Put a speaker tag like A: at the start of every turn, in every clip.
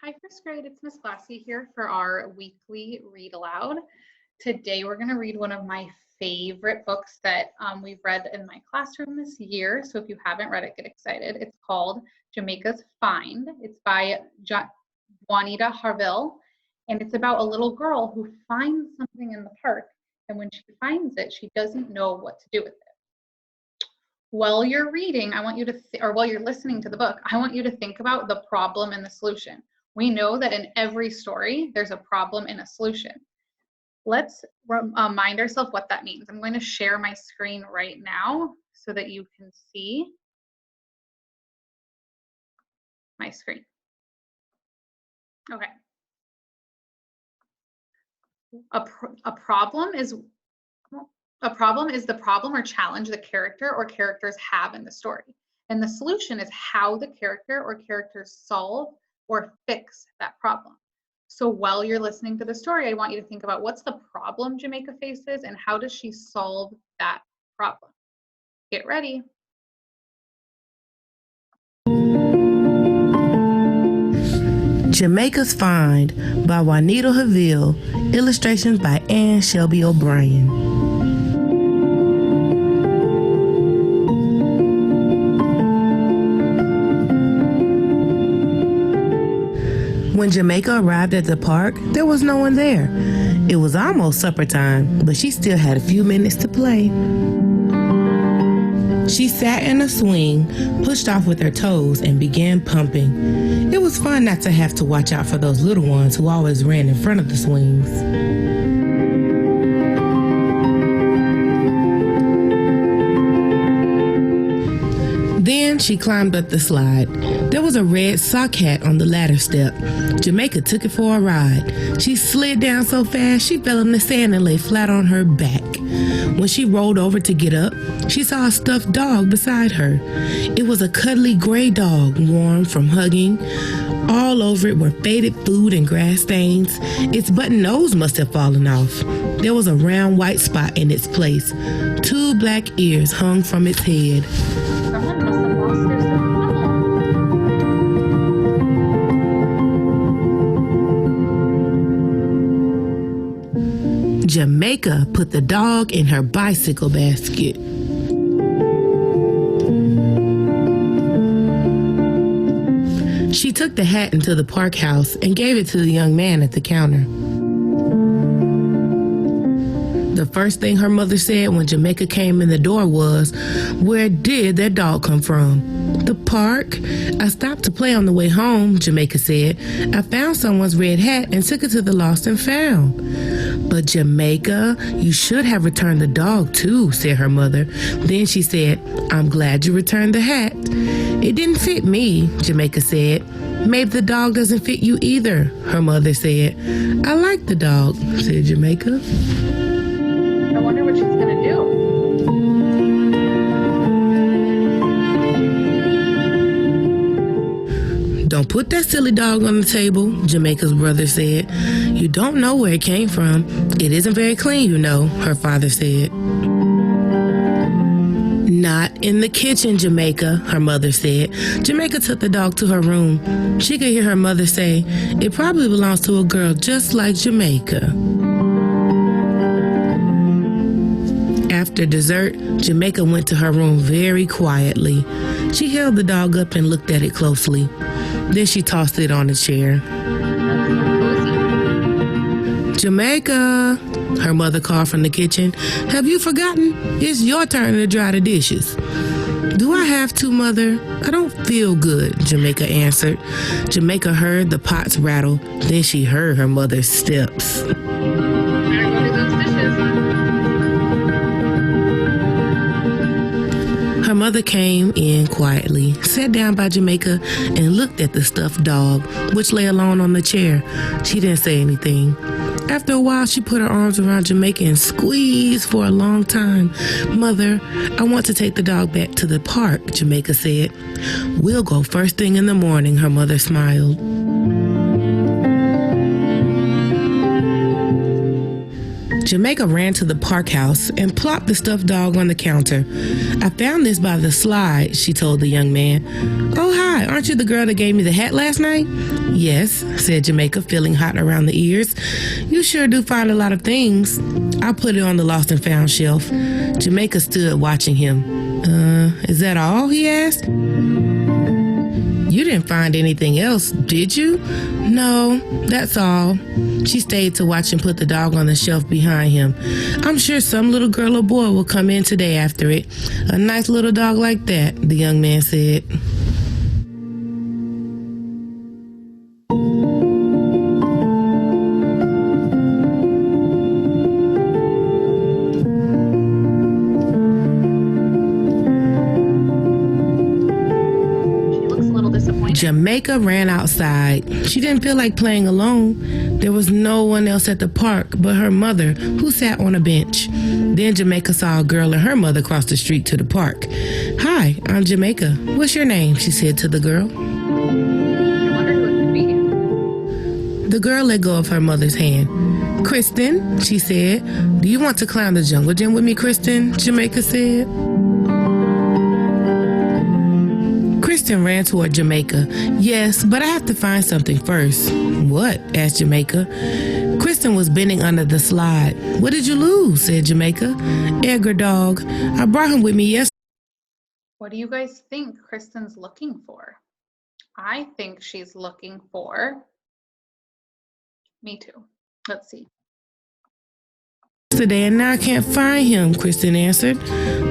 A: Hi, first grade. It's Miss Glassey here for our weekly read aloud. Today, we're going to read one of my favorite books that we've read in my classroom this year. So if you haven't read it, get excited. It's called Jamaica's Find. It's by Juanita Harville, and it's about a little girl who finds something in the park. And when she finds it, she doesn't know what to do with it. While you're reading, I want you to, or while you're listening to the book, I want you to think about the problem and the solution. We know that in every story, there's a problem and a solution. Let's remind ourselves what that means. I'm going to share my screen right now so that you can see my screen. Okay. A problem is the problem or challenge the character or characters have in the story. And the solution is how the character or characters solve or fix that problem. So while you're listening to the story, I want you to think about what's the problem Jamaica faces and how does she solve that problem. Get ready.
B: Jamaica's Find by Juanita Harville, illustrations by Anne Shelby O'Brien. When Jamaica arrived at the park, there was no one there. It was almost supper time, but she still had a few minutes to play. She sat in a swing, pushed off with her toes, and began pumping. It was fun not to have to watch out for those little ones who always ran in front of the swings. Then she climbed up the slide. There was a red sock hat on the ladder step. Jamaica took it for a ride. She slid down so fast she fell in the sand and lay flat on her back. When she rolled over to get up, she saw a stuffed dog beside her. It was a cuddly gray dog, warm from hugging. All over it were faded food and grass stains. Its button nose must have fallen off. There was a round white spot in its place. 2 black ears hung from its head.
A: Someone must have lost their stuffed animal.
B: Jamaica put the dog in her bicycle basket. She took the hat into the park house and gave it to the young man at the counter. The first thing her mother said when Jamaica came in the door was, "Where did that dog come from?" "The park. I stopped to play on the way home," Jamaica said. "I found someone's red hat and took it to the lost and found." "But Jamaica, you should have returned the dog too," said her mother. Then she said, "I'm glad you returned the hat." "It didn't fit me," Jamaica said. "Maybe the dog doesn't fit you either," her mother said. "I like the dog," said Jamaica.
A: I wonder what she's going to do.
B: "Don't put that silly dog on the table," Jamaica's brother said. "You don't know where it came from. It isn't very clean, you know," her father said. "Not in the kitchen, Jamaica," her mother said. Jamaica took the dog to her room. She could hear her mother say, "It probably belongs to a girl just like Jamaica." After dessert, Jamaica went to her room very quietly. She held the dog up and looked at it closely. Then she tossed it on a chair. "Jamaica," her mother called from the kitchen. "Have you forgotten? It's your turn to dry the dishes." "Do I have to, Mother? I don't feel good," Jamaica answered. Jamaica heard the pots rattle. Then she heard her mother's steps.
A: Better go do those dishes.
B: Her mother came in quietly, sat down by Jamaica, and looked at the stuffed dog, which lay alone on the chair. She didn't say anything. After a while, she put her arms around Jamaica and squeezed for a long time. "Mother, I want to take the dog back to the park," Jamaica said. "We'll go first thing in the morning," her mother smiled. Jamaica ran to the park house and plopped the stuffed dog on the counter. I found this by the slide, she told the young man. Oh, hi, aren't you the girl that gave me the hat last night? Yes, said Jamaica, feeling hot around the ears. You sure do find a lot of things. I'll put it on the lost and found shelf. Jamaica stood watching him. Is that all? He asked. You didn't find anything else, did you? No, that's all. She stayed to watch him put the dog on the shelf behind him. I'm sure some little girl or boy will come in today after it. A nice little dog like that, the young man said. Jamaica ran outside. She didn't feel like playing alone. There was no one else at the park but her mother, who sat on a bench. Then Jamaica saw a girl and her mother cross the street to the park. Hi, I'm Jamaica. What's your name? She said to the girl.
A: I wonder who it could be.
B: The girl let go of her mother's hand. Kristen, she said. Do you want to climb the jungle gym with me, Kristen? Jamaica said. Kristen ran toward Jamaica. Yes, but I have to find something first. What? Asked Jamaica. Kristen was bending under the slide. What did you lose? Said Jamaica. Edgar dog. I brought him with me yesterday.
A: What do you guys think Kristen's looking for? I think she's looking for... Me too. Let's see.
B: Yesterday, and now I can't find him, Kristen answered.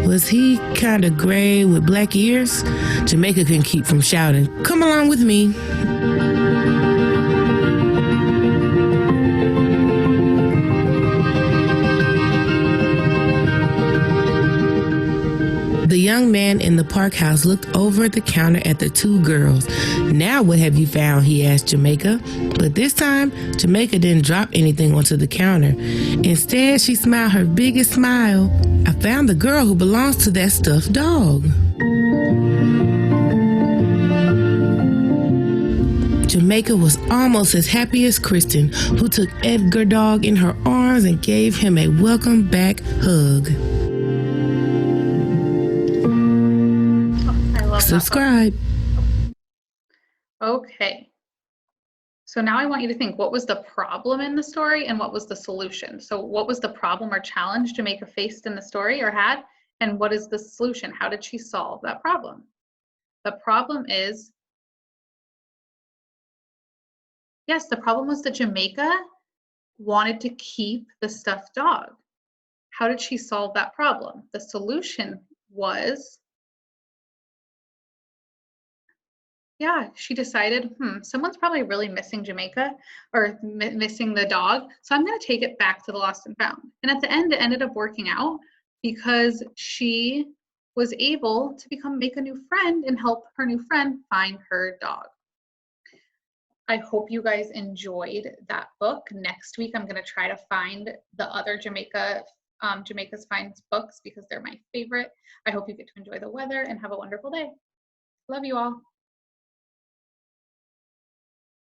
B: Was he kind of gray with black ears? Jamaica couldn't keep from shouting, Come along with me. The young man in the park house looked over at the counter at the two girls. Now what have you found? He asked Jamaica. But this time, Jamaica didn't drop anything onto the counter. Instead, she smiled her biggest smile. I found the girl who belongs to that stuffed dog. Jamaica was almost as happy as Kristen, who took Edgar dog in her arms and gave him a welcome back hug. Subscribe.
A: Okay. So now I want you to think, what was the problem in the story and what was the solution? So what was the problem or challenge Jamaica faced in the story or had? And what is the solution? How did she solve that problem? The problem is, yes, the problem was that Jamaica wanted to keep the stuffed dog. How did she solve that problem? The solution was, yeah, she decided, someone's probably really missing Jamaica or missing the dog. So I'm going to take it back to the lost and found. And at the end, it ended up working out because she was able to make a new friend and help her new friend find her dog. I hope you guys enjoyed that book. Next week, I'm going to try to find the other Jamaica's Finds books because they're my favorite. I hope you get to enjoy the weather and have a wonderful day. Love you all.